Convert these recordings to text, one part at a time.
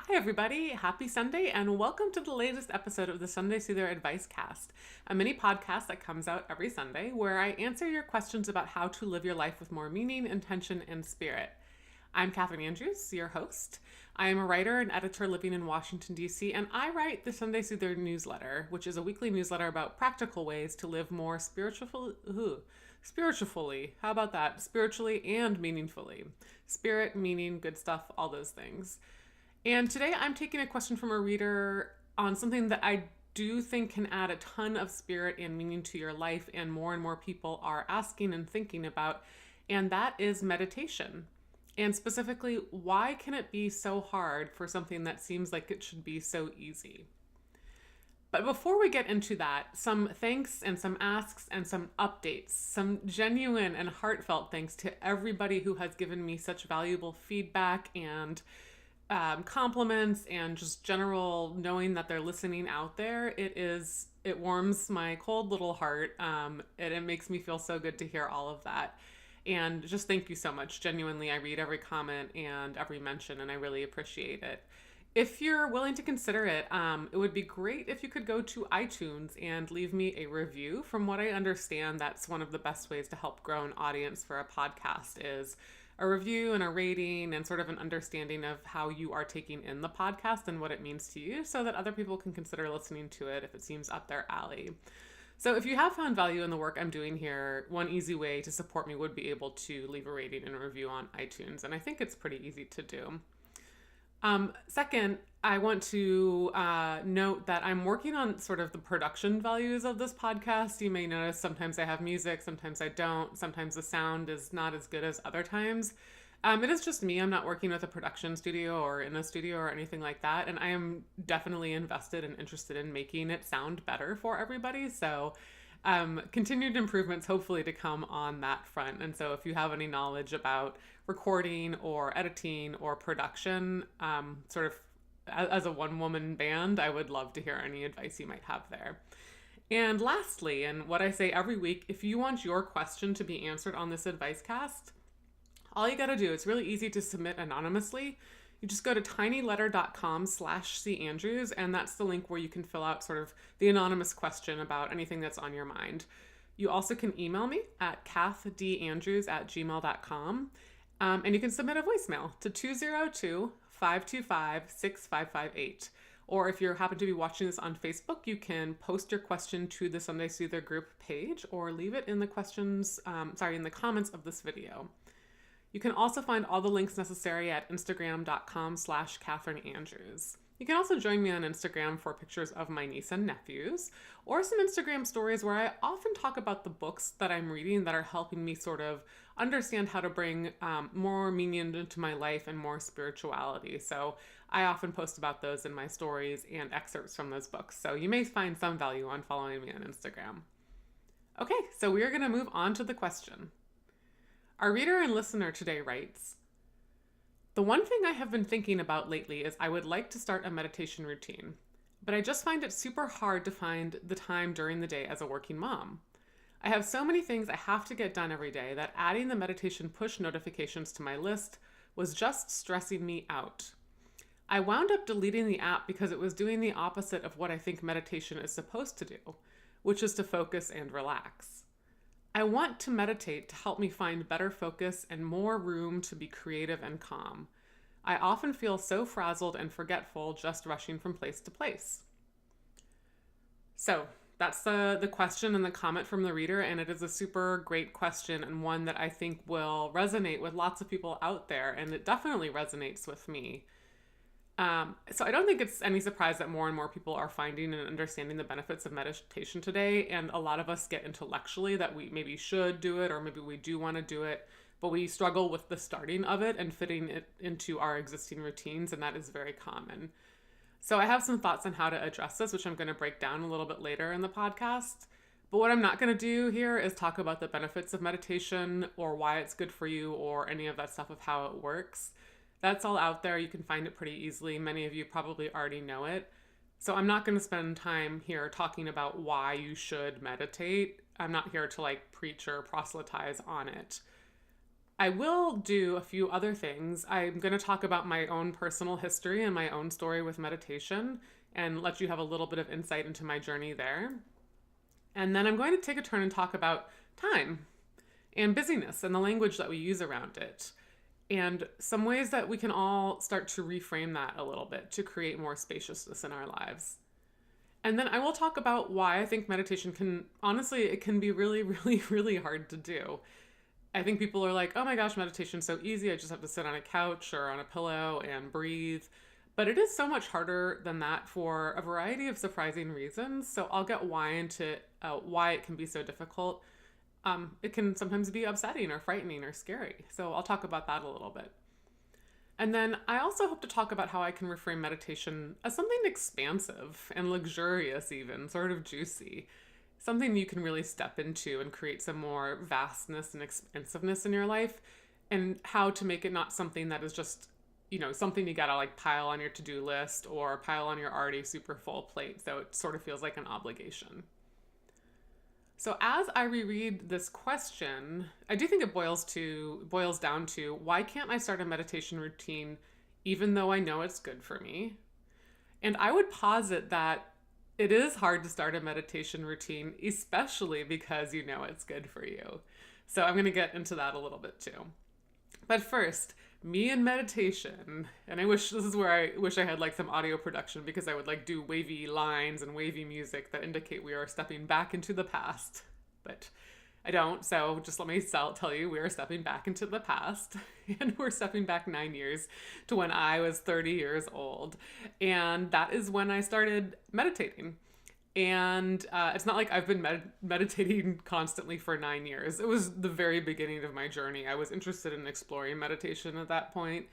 Hi, everybody. Happy Sunday, and welcome to the latest episode of the Sunday Soother Advicecast, a mini podcast that comes out every Sunday where I answer your questions about how to live your life with more meaning, intention, and spirit. I'm Catherine Andrews, your host. I am a writer and editor living in Washington, D.C., and I write the Sunday Soother newsletter, which is a weekly newsletter about practical ways to live more spiritually. How about that? Spiritually and meaningfully. Spirit, meaning, good stuff, all those things. And today I'm taking a question from a reader on something that I do think can add a ton of spirit and meaning to your life, and more people are asking and thinking about, and that is meditation. And specifically, why can it be so hard for something that seems like it should be so easy? But before we get into that, some thanks and some asks and some updates, some genuine and heartfelt thanks to everybody who has given me such valuable feedback and compliments and just general knowing that they're listening out there. It warms my cold little heart, and it makes me feel so good to hear all of that. And just thank you so much. Genuinely, I read every comment and every mention, and I really appreciate it. If you're willing to consider it, it would be great if you could go to iTunes and leave me a review. From what I understand, that's one of the best ways to help grow an audience for a podcast is a review and a rating and sort of an understanding of how you are taking in the podcast and what it means to you so that other people can consider listening to it if it seems up their alley. So if you have found value in the work I'm doing here, one easy way to support me would be able to leave a rating and a review on iTunes, and I think it's pretty easy to do. Second, I want to note that I'm working on sort of the production values of this podcast. You may notice sometimes I have music, sometimes I don't. Sometimes the sound is not as good as other times. It is just me. I'm not working with a production studio or in a studio or anything like that. And I am definitely invested and interested in making it sound better for everybody. So continued improvements hopefully to come on that front. And so if you have any knowledge about recording or editing or production, sort of as a one-woman band, I would love to hear any advice you might have there. And lastly, and what I say every week, if you want your question to be answered on this Advicecast, all you got to do, it's really easy to submit anonymously. You just go to tinyletter.com/candrews, and that's the link where you can fill out sort of the anonymous question about anything that's on your mind. You also can email me at kathdandrews@gmail.com, and you can submit a voicemail to 202-525-6558. Or if you happen to be watching this on Facebook, you can post your question to the Sunday Soother group page or leave it in the in the comments of this video. You can also find all the links necessary at instagram.com/Catherine Andrews. You can also join me on Instagram for pictures of my niece and nephews, or some Instagram stories where I often talk about the books that I'm reading that are helping me sort of understand how to bring more meaning into my life and more spirituality. So I often post about those in my stories and excerpts from those books. So you may find some value on following me on Instagram. Okay, so we are going to move on to the question. Our reader and listener today writes, "The one thing I have been thinking about lately is I would like to start a meditation routine, but I just find it super hard to find the time during the day as a working mom. I have so many things I have to get done every day that adding the meditation push notifications to my list was just stressing me out. I wound up deleting the app because it was doing the opposite of what I think meditation is supposed to do, which is to focus and relax. I want to meditate to help me find better focus and more room to be creative and calm. I often feel so frazzled and forgetful just rushing from place to place." So that's the question and the comment from the reader, and it is a super great question and one that I think will resonate with lots of people out there, and it definitely resonates with me. So I don't think it's any surprise that more and more people are finding and understanding the benefits of meditation today, and a lot of us get intellectually that we maybe should do it or maybe we do want to do it, but we struggle with the starting of it and fitting it into our existing routines, and that is very common. So I have some thoughts on how to address this, which I'm going to break down a little bit later in the podcast. But what I'm not going to do here is talk about the benefits of meditation or why it's good for you or any of that stuff of how it works. That's all out there. You can find it pretty easily. Many of you probably already know it. So I'm not going to spend time here talking about why you should meditate. I'm not here to preach or proselytize on it. I will do a few other things. I'm going to talk about my own personal history and my own story with meditation and let you have a little bit of insight into my journey there. And then I'm going to take a turn and talk about time and busyness and the language that we use around it, and some ways that we can all start to reframe that a little bit to create more spaciousness in our lives. And then I will talk about why I think meditation can, honestly, it can be really, really, really hard to do. I think people are like, oh my gosh, meditation's so easy. I just have to sit on a couch or on a pillow and breathe. But it is so much harder than that for a variety of surprising reasons. So I'll get why it can be so difficult. It can sometimes be upsetting or frightening or scary. So I'll talk about that a little bit. And then I also hope to talk about how I can reframe meditation as something expansive and luxurious, even sort of juicy, something you can really step into and create some more vastness and expansiveness in your life, and how to make it not something that is just, something you gotta like pile on your to-do list or pile on your already super full plate. So it sort of feels like an obligation. So as I reread this question, I do think it boils down to, why can't I start a meditation routine even though I know it's good for me? And I would posit that it is hard to start a meditation routine, especially because you know it's good for you. So I'm going to get into that a little bit too. But first, me and meditation, and this is where I wish I had like some audio production, because I would like do wavy lines and wavy music that indicate we are stepping back into the past, but I don't. So just let me tell you, we are stepping back into the past, and we're stepping back 9 years to when I was 30 years old. And that is when I started meditating. And it's not like I've been meditating constantly for 9 years. It was the very beginning of my journey. I was interested in exploring meditation at that point.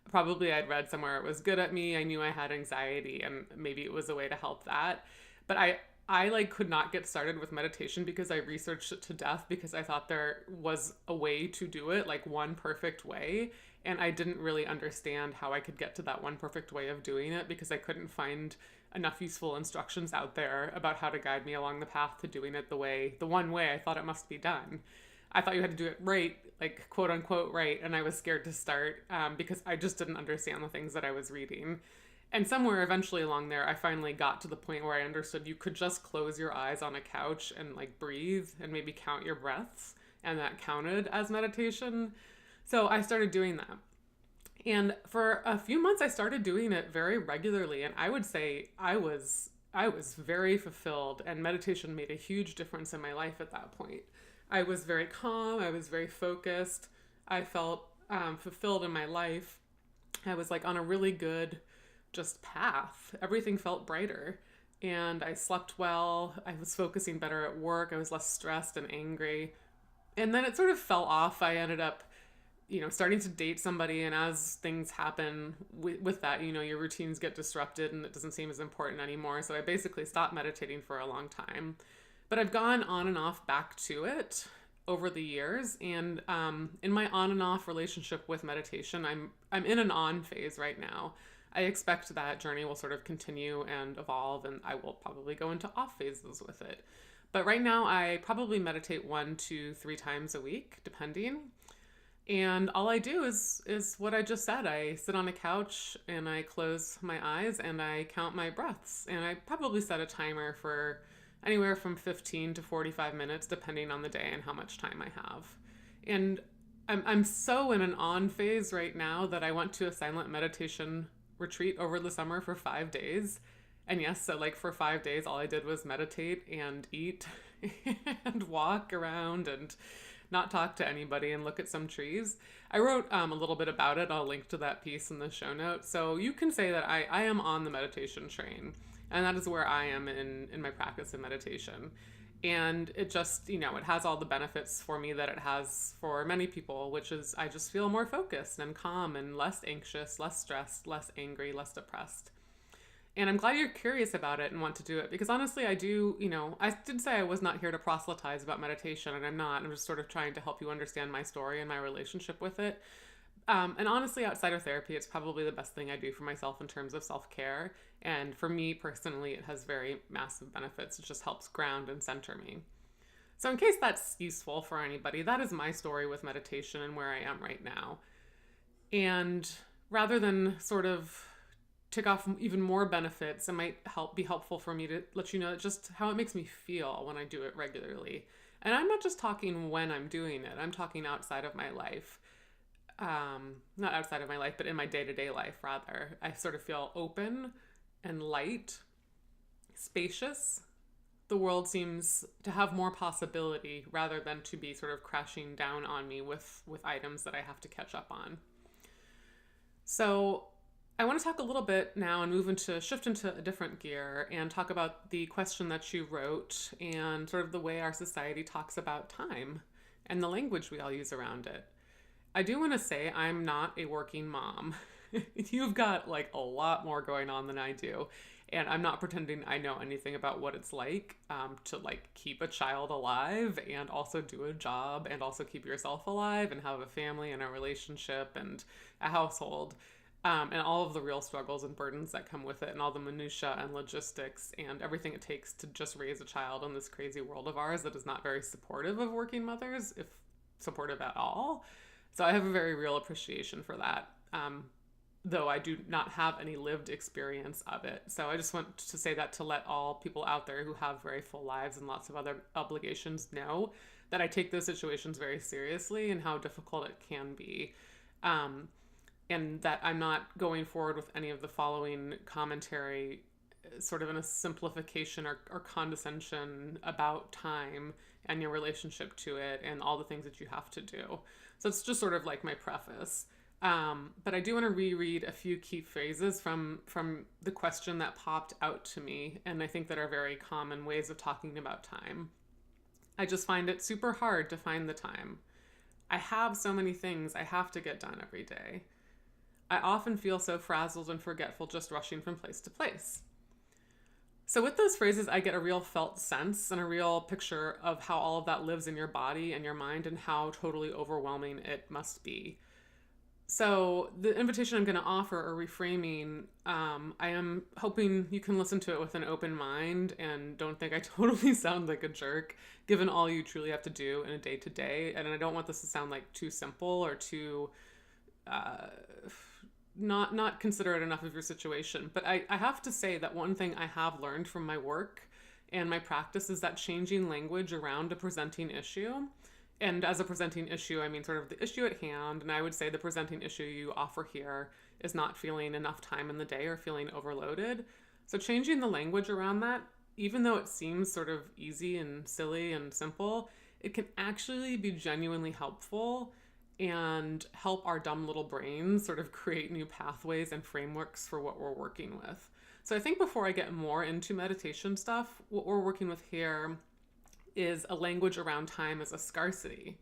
Probably I'd read somewhere it was good at me. I knew I had anxiety, and maybe it was a way to help that. But I like could not get started with meditation because I researched it to death, because I thought there was a way to do it, like one perfect way. And I didn't really understand how I could get to that one perfect way of doing it, because I couldn't find enough useful instructions out there about how to guide me along the path to doing it the one way I thought it must be done. I thought you had to do it right, like quote unquote right, and I was scared to start because I just didn't understand the things that I was reading. And somewhere eventually along there, I finally got to the point where I understood you could just close your eyes on a couch and like breathe and maybe count your breaths, and that counted as meditation. So I started doing that. And for a few months, I started doing it very regularly. And I would say I was very fulfilled, and meditation made a huge difference in my life at that point. I was very calm. I was very focused. I felt fulfilled in my life. I was like on a really good just path. Everything felt brighter, and I slept well. I was focusing better at work. I was less stressed and angry. And then it sort of fell off. I ended up starting to date somebody, and as things happen with that, your routines get disrupted and it doesn't seem as important anymore. So I basically stopped meditating for a long time, but I've gone on and off back to it over the years. And in my on and off relationship with meditation, I'm in an on phase right now. I expect that journey will sort of continue and evolve, and I will probably go into off phases with it. But right now I probably meditate 1 to 3 times a week, depending. And all I do is what I just said. I sit on a couch and I close my eyes and I count my breaths. And I probably set a timer for anywhere from 15 to 45 minutes, depending on the day and how much time I have. And I'm so in an on phase right now that I went to a silent meditation retreat over the summer for 5 days. And yes, so like for 5 days, all I did was meditate and eat and walk around and not talk to anybody and look at some trees. I wrote a little bit about it. I'll link to that piece in the show notes. So you can say that I am on the meditation train, and that is where I am in my practice of meditation. And it just, it has all the benefits for me that it has for many people, which is I just feel more focused and calm and less anxious, less stressed, less angry, less depressed. And I'm glad you're curious about it and want to do it, because honestly, I do, I did say I was not here to proselytize about meditation, and I'm not. I'm just sort of trying to help you understand my story and my relationship with it. And honestly, outside of therapy, it's probably the best thing I do for myself in terms of self-care. And for me personally, it has very massive benefits. It just helps ground and center me. So, in case that's useful for anybody, that is my story with meditation and where I am right now. And rather than sort of tick off even more benefits, it might be helpful for me to let you know just how it makes me feel when I do it regularly. And I'm not just talking when I'm doing it, I'm talking outside of my life. Not outside of my life, but in my day-to-day life, rather. I sort of feel open and light, spacious. The world seems to have more possibility rather than to be sort of crashing down on me with items that I have to catch up on. So I want to talk a little bit now and shift into a different gear and talk about the question that you wrote and sort of the way our society talks about time and the language we all use around it. I do want to say I'm not a working mom. You've got like a lot more going on than I do. And I'm not pretending I know anything about what it's like to like keep a child alive and also do a job and also keep yourself alive and have a family and a relationship and a household. And all of the real struggles and burdens that come with it and all the minutia and logistics and everything it takes to just raise a child in this crazy world of ours that is not very supportive of working mothers, if supportive at all. So I have a very real appreciation for that, though I do not have any lived experience of it. So I just want to say that to let all people out there who have very full lives and lots of other obligations know that I take those situations very seriously and how difficult it can be. And that I'm not going forward with any of the following commentary sort of in a simplification or condescension about time and your relationship to it and all the things that you have to do. So it's just sort of like my preface. But I do want to reread a few key phrases from the question that popped out to me, and I think that are very common ways of talking about time. I just find it super hard to find the time. I have so many things I have to get done every day. I often feel so frazzled and forgetful just rushing from place to place. So with those phrases, I get a real felt sense and a real picture of how all of that lives in your body and your mind and how totally overwhelming it must be. So the invitation I'm going to offer, or reframing, I am hoping you can listen to it with an open mind and don't think I totally sound like a jerk, given all you truly have to do in a day-to-day. And I don't want this to sound like too simple or too not considerate enough of your situation. But I have to say that one thing I have learned from my work and my practice is that changing language around a presenting issue, and as a presenting issue, I mean sort of the issue at hand, and I would say the presenting issue you offer here is not feeling enough time in the day or feeling overloaded. So changing the language around that, even though it seems sort of easy and silly and simple, it can actually be genuinely helpful and help our dumb little brains sort of create new pathways and frameworks for what we're working with. So I think before I get more into meditation stuff, what we're working with here is a language around time as a scarcity.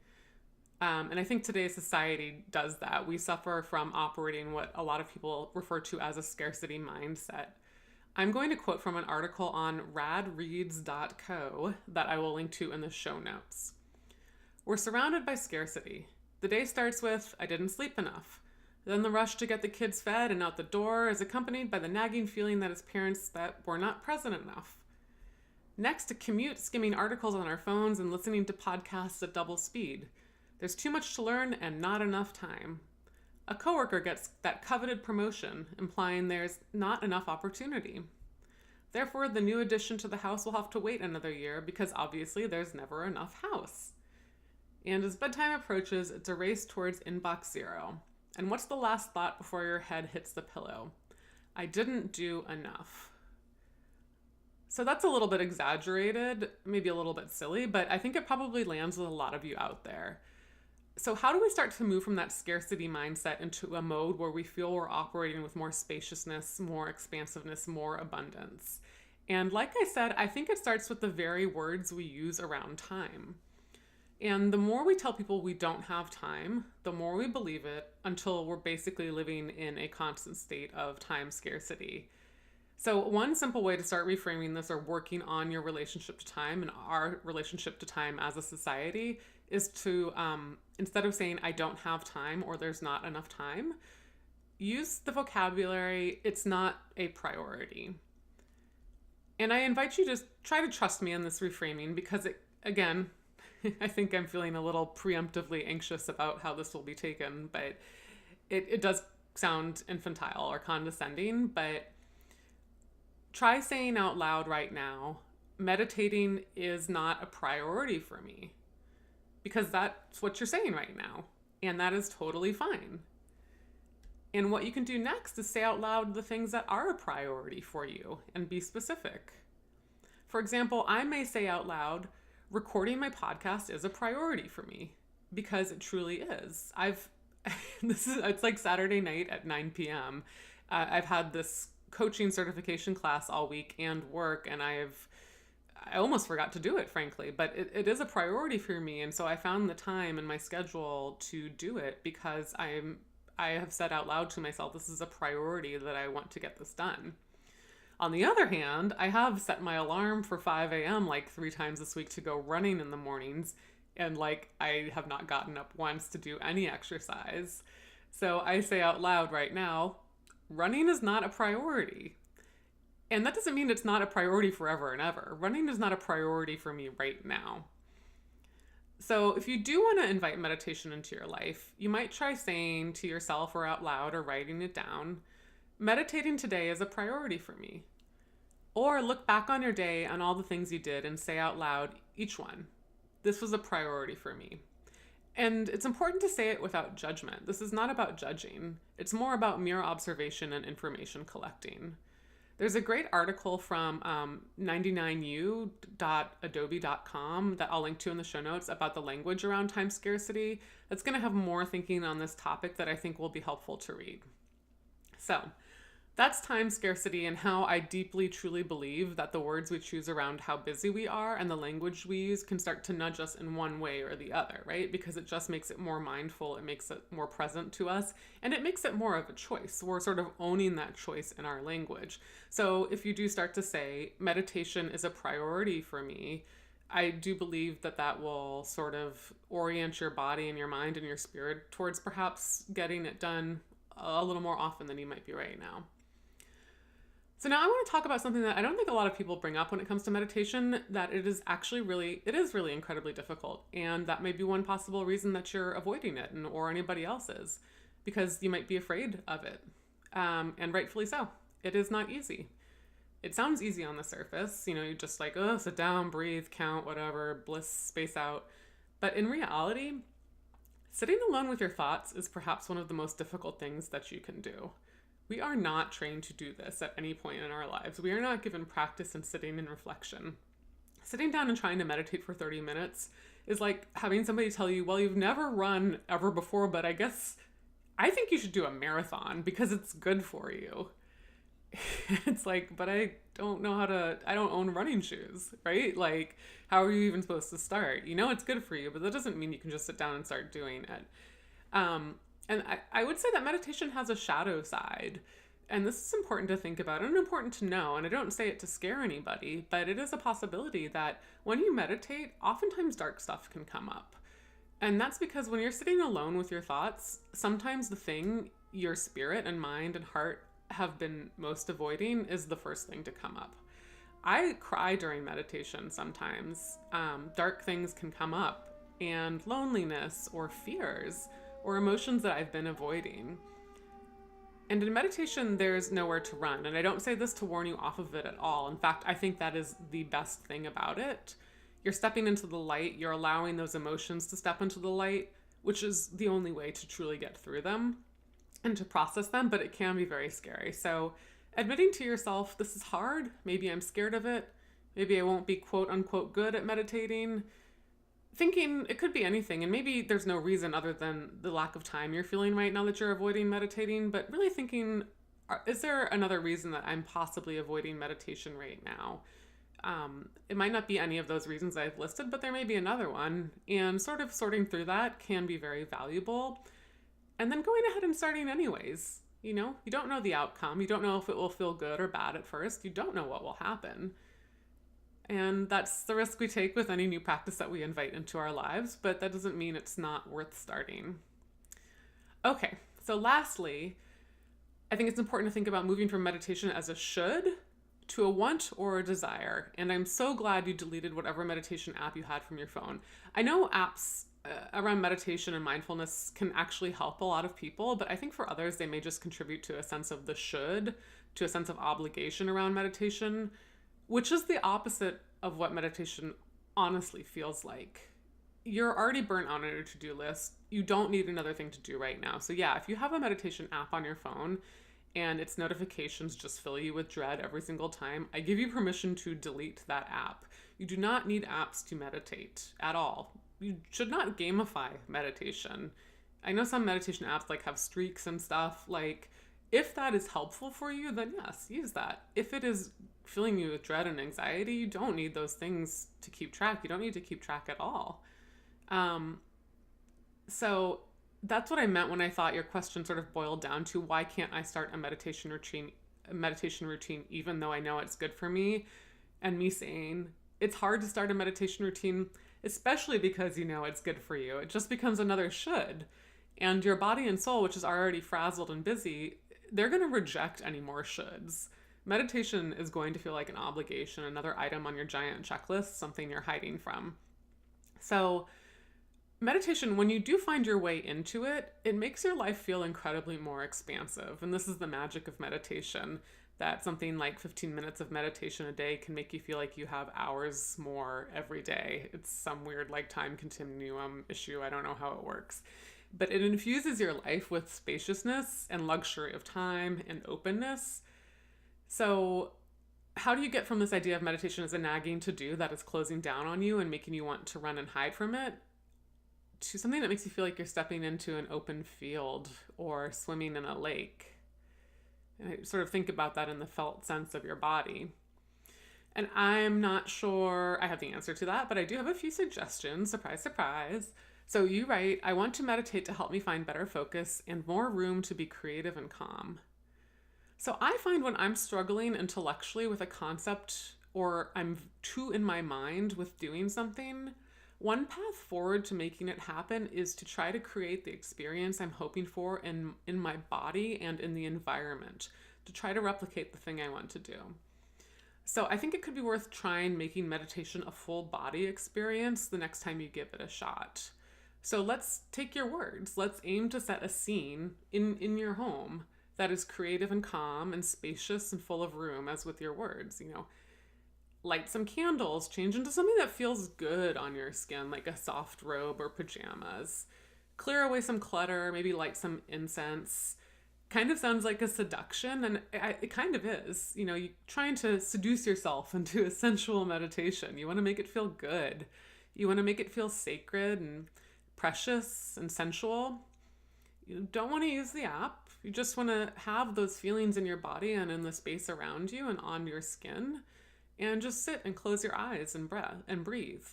And I think today's society does that. We suffer from operating what a lot of people refer to as a scarcity mindset. I'm going to quote from an article on radreads.co that I will link to in the show notes. We're surrounded by scarcity. The day starts with, I didn't sleep enough. Then the rush to get the kids fed and out the door is accompanied by the nagging feeling that as parents that we're not present enough. Next, a commute skimming articles on our phones and listening to podcasts at double speed. There's too much to learn and not enough time. A coworker gets that coveted promotion, implying there's not enough opportunity. Therefore, the new addition to the house will have to wait another year because obviously there's never enough house. And as bedtime approaches, it's a race towards inbox zero. And what's the last thought before your head hits the pillow? I didn't do enough. So that's a little bit exaggerated, maybe a little bit silly, but I think it probably lands with a lot of you out there. So how do we start to move from that scarcity mindset into a mode where we feel we're operating with more spaciousness, more expansiveness, more abundance? And like I said, I think it starts with the very words we use around time. And the more we tell people we don't have time, the more we believe it until we're basically living in a constant state of time scarcity. So one simple way to start reframing this or working on your relationship to time and our relationship to time as a society is to, instead of saying I don't have time or there's not enough time, use the vocabulary, it's not a priority. And I invite you to try to trust me in this reframing because it, again, I think I'm feeling a little preemptively anxious about how this will be taken, but it does sound infantile or condescending, but try saying out loud right now, meditating is not a priority for me, because that's what you're saying right now, and that is totally fine. And what you can do next is say out loud the things that are a priority for you and be specific. For example, I may say out loud, recording my podcast is a priority for me, because it truly is. It's like Saturday night at 9 p.m. I've had this coaching certification class all week and work, and I almost forgot to do it, frankly, but it is a priority for me. And so I found the time in my schedule to do it because I have said out loud to myself, this is a priority that I want to get this done. On the other hand, I have set my alarm for 5 a.m. like 3 times this week to go running in the mornings. And like, I have not gotten up once to do any exercise. So I say out loud right now, running is not a priority. And that doesn't mean it's not a priority forever and ever. Running is not a priority for me right now. So if you do want to invite meditation into your life, you might try saying to yourself or out loud or writing it down, meditating today is a priority for me. Or look back on your day and all the things you did and say out loud, each one, this was a priority for me. And it's important to say it without judgment. This is not about judging. It's more about mere observation and information collecting. There's a great article from 99u.adobe.com that I'll link to in the show notes about the language around time scarcity. That's going to have more thinking on this topic that I think will be helpful to read. So that's time scarcity and how I deeply, truly believe that the words we choose around how busy we are and the language we use can start to nudge us in one way or the other, right? Because it just makes it more mindful, it makes it more present to us, and it makes it more of a choice. We're sort of owning that choice in our language. So if you do start to say, meditation is a priority for me, I do believe that that will sort of orient your body and your mind and your spirit towards perhaps getting it done a little more often than you might be right now. So now I want to talk about something that I don't think a lot of people bring up when it comes to meditation, that it is really incredibly difficult. And that may be one possible reason that you're avoiding it, or anybody else is, because you might be afraid of it. And rightfully so. It is not easy. It sounds easy on the surface. You just like, oh, sit down, breathe, count, whatever, bliss, space out. But in reality, sitting alone with your thoughts is perhaps one of the most difficult things that you can do. We are not trained to do this at any point in our lives. We are not given practice in sitting in reflection. Sitting down and trying to meditate for 30 minutes is like having somebody tell you, well, you've never run ever before, but I think you should do a marathon because it's good for you. It's like, but I don't own running shoes, right? Like, how are you even supposed to start? It's good for you, but that doesn't mean you can just sit down and start doing it. And I would say that meditation has a shadow side, and this is important to think about and important to know. And I don't say it to scare anybody, but it is a possibility that when you meditate, oftentimes dark stuff can come up. And that's because when you're sitting alone with your thoughts, sometimes the thing your spirit and mind and heart have been most avoiding is the first thing to come up. I cry during meditation sometimes. Dark things can come up, and loneliness or fears or emotions that I've been avoiding. And in meditation, there's nowhere to run. And I don't say this to warn you off of it at all. In fact, I think that is the best thing about it. You're stepping into the light. You're allowing those emotions to step into the light, which is the only way to truly get through them and to process them, but it can be very scary. So admitting to yourself, this is hard. Maybe I'm scared of it. Maybe I won't be quote unquote good at meditating. Thinking it could be anything, and maybe there's no reason other than the lack of time you're feeling right now that you're avoiding meditating, but really thinking, is there another reason that I'm possibly avoiding meditation right now? It might not be any of those reasons I've listed, but there may be another one, and sort of sorting through that can be very valuable. And then going ahead and starting anyways. You don't know the outcome. You don't know if it will feel good or bad at first. You don't know what will happen. And that's the risk we take with any new practice that we invite into our lives, but that doesn't mean it's not worth starting. Okay, so lastly, I think it's important to think about moving from meditation as a should to a want or a desire. And I'm so glad you deleted whatever meditation app you had from your phone. I know apps around meditation and mindfulness can actually help a lot of people, but I think for others, they may just contribute to a sense of the should, to a sense of obligation around meditation, which is the opposite of what meditation honestly feels like. You're already burnt out on your to-do list. You don't need another thing to do right now. So yeah, if you have a meditation app on your phone and its notifications just fill you with dread every single time, I give you permission to delete that app. You do not need apps to meditate at all. You should not gamify meditation. I know some meditation apps like have streaks and stuff. Like, if that is helpful for you, then yes, use that. If it is filling you with dread and anxiety, you don't need those things to keep track. You don't need to keep track at all. So that's what I meant when I thought your question sort of boiled down to, why can't I start a meditation routine even though I know it's good for me? And me saying it's hard to start a meditation routine, especially because you know it's good for you. It just becomes another should. And your body and soul, which is already frazzled and busy, they're going to reject any more shoulds. Meditation is going to feel like an obligation, another item on your giant checklist, something you're hiding from. So meditation, when you do find your way into it, it makes your life feel incredibly more expansive. And this is the magic of meditation, that something like 15 minutes of meditation a day can make you feel like you have hours more every day. It's some weird like time continuum issue. I don't know how it works. But it infuses your life with spaciousness and luxury of time and openness. So how do you get from this idea of meditation as a nagging to-do that is closing down on you and making you want to run and hide from it, to something that makes you feel like you're stepping into an open field or swimming in a lake? And I sort of think about that in the felt sense of your body. And I'm not sure I have the answer to that, but I do have a few suggestions. Surprise, surprise. So you write, I want to meditate to help me find better focus and more room to be creative and calm. So I find when I'm struggling intellectually with a concept, or I'm too in my mind with doing something, one path forward to making it happen is to try to create the experience I'm hoping for in my body and in the environment, to try to replicate the thing I want to do. So I think it could be worth trying making meditation a full body experience the next time you give it a shot. So let's take your words. Let's aim to set a scene in your home that is creative and calm and spacious and full of room, as with your words. You know, light some candles, change into something that feels good on your skin, like a soft robe or pajamas. Clear away some clutter, maybe light some incense. Kind of sounds like a seduction, and it kind of is. You know, you're trying to seduce yourself into a sensual meditation. You want to make it feel good. You want to make it feel sacred and precious and sensual. You don't want to use the app. You just want to have those feelings in your body and in the space around you and on your skin, and just sit and close your eyes and breathe.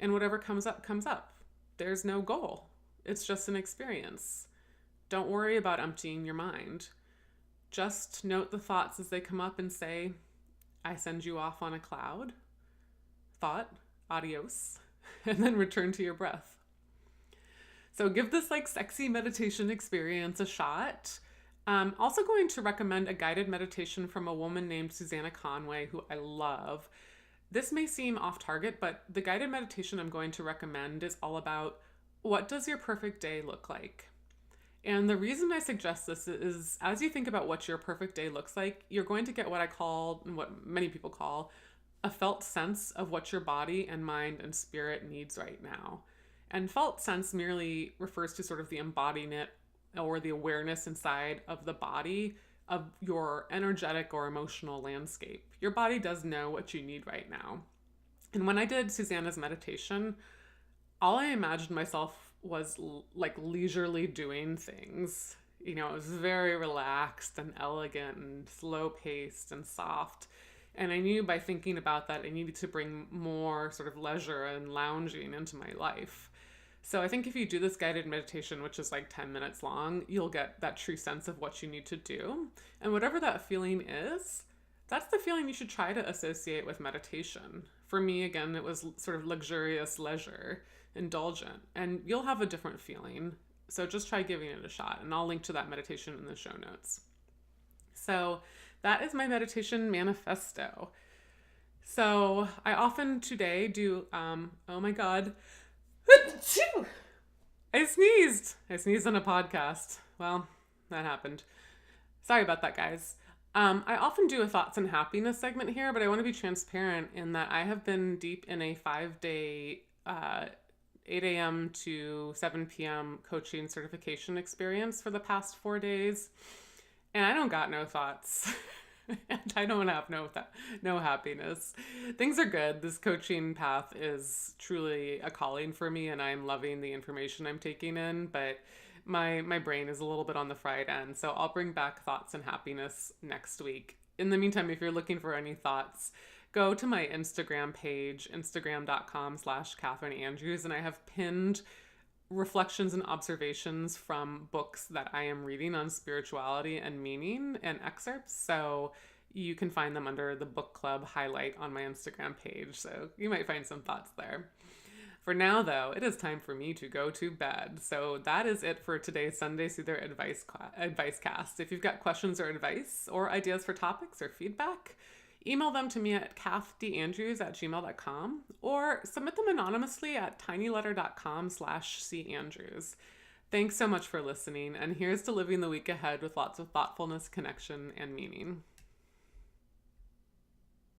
And whatever comes up, comes up. There's no goal. It's just an experience. Don't worry about emptying your mind. Just note the thoughts as they come up and say, I send you off on a cloud. Thought, adios, and then return to your breath. So give this like sexy meditation experience a shot. Also going to recommend a guided meditation from a woman named Susanna Conway, who I love. This may seem off target, but the guided meditation I'm going to recommend is all about, what does your perfect day look like? And the reason I suggest this is, as you think about what your perfect day looks like, you're going to get what I call, and what many people call, a felt sense of what your body and mind and spirit needs right now. And felt sense merely refers to sort of the embodiment or the awareness inside of the body of your energetic or emotional landscape. Your body does know what you need right now. And when I did Susanna's meditation, all I imagined myself was like leisurely doing things. You know, it was very relaxed and elegant and slow paced and soft. And I knew by thinking about that, I needed to bring more sort of leisure and lounging into my life. So I think if you do this guided meditation, which is like 10 minutes long, you'll get that true sense of what you need to do. And whatever that feeling is, that's the feeling you should try to associate with meditation. For me, again, it was sort of luxurious leisure, indulgent, and you'll have a different feeling. So just try giving it a shot, and I'll link to that meditation in the show notes. So That is my meditation manifesto. So I often today do, oh my God, I sneezed. I sneezed on a podcast. Well, that happened. Sorry about that, guys. I often do a thoughts and happiness segment here, but I want to be transparent in that I have been deep in a 5-day, 8 a.m. to 7 p.m. coaching certification experience for the past 4 days. And I don't got no thoughts. And I don't have no happiness. Things are good. This coaching path is truly a calling for me, and I'm loving the information I'm taking in, but my brain is a little bit on the fried end. So I'll bring back thoughts and happiness next week. In the meantime, if you're looking for any thoughts, go to my Instagram page, instagram.com/Catherine Andrews, and I have pinned reflections and observations from books that I am reading on spirituality and meaning and excerpts. So you can find them under the book club highlight on my Instagram page. So you might find some thoughts there. For now, though, it is time for me to go to bed. So that is it for today's Sunday Soother Advicecast. If you've got questions or advice or ideas for topics or feedback, email them to me at kathdandrews@gmail.com or submit them anonymously at tinyletter.com/candrews. Thanks so much for listening, and here's to living the week ahead with lots of thoughtfulness, connection, and meaning.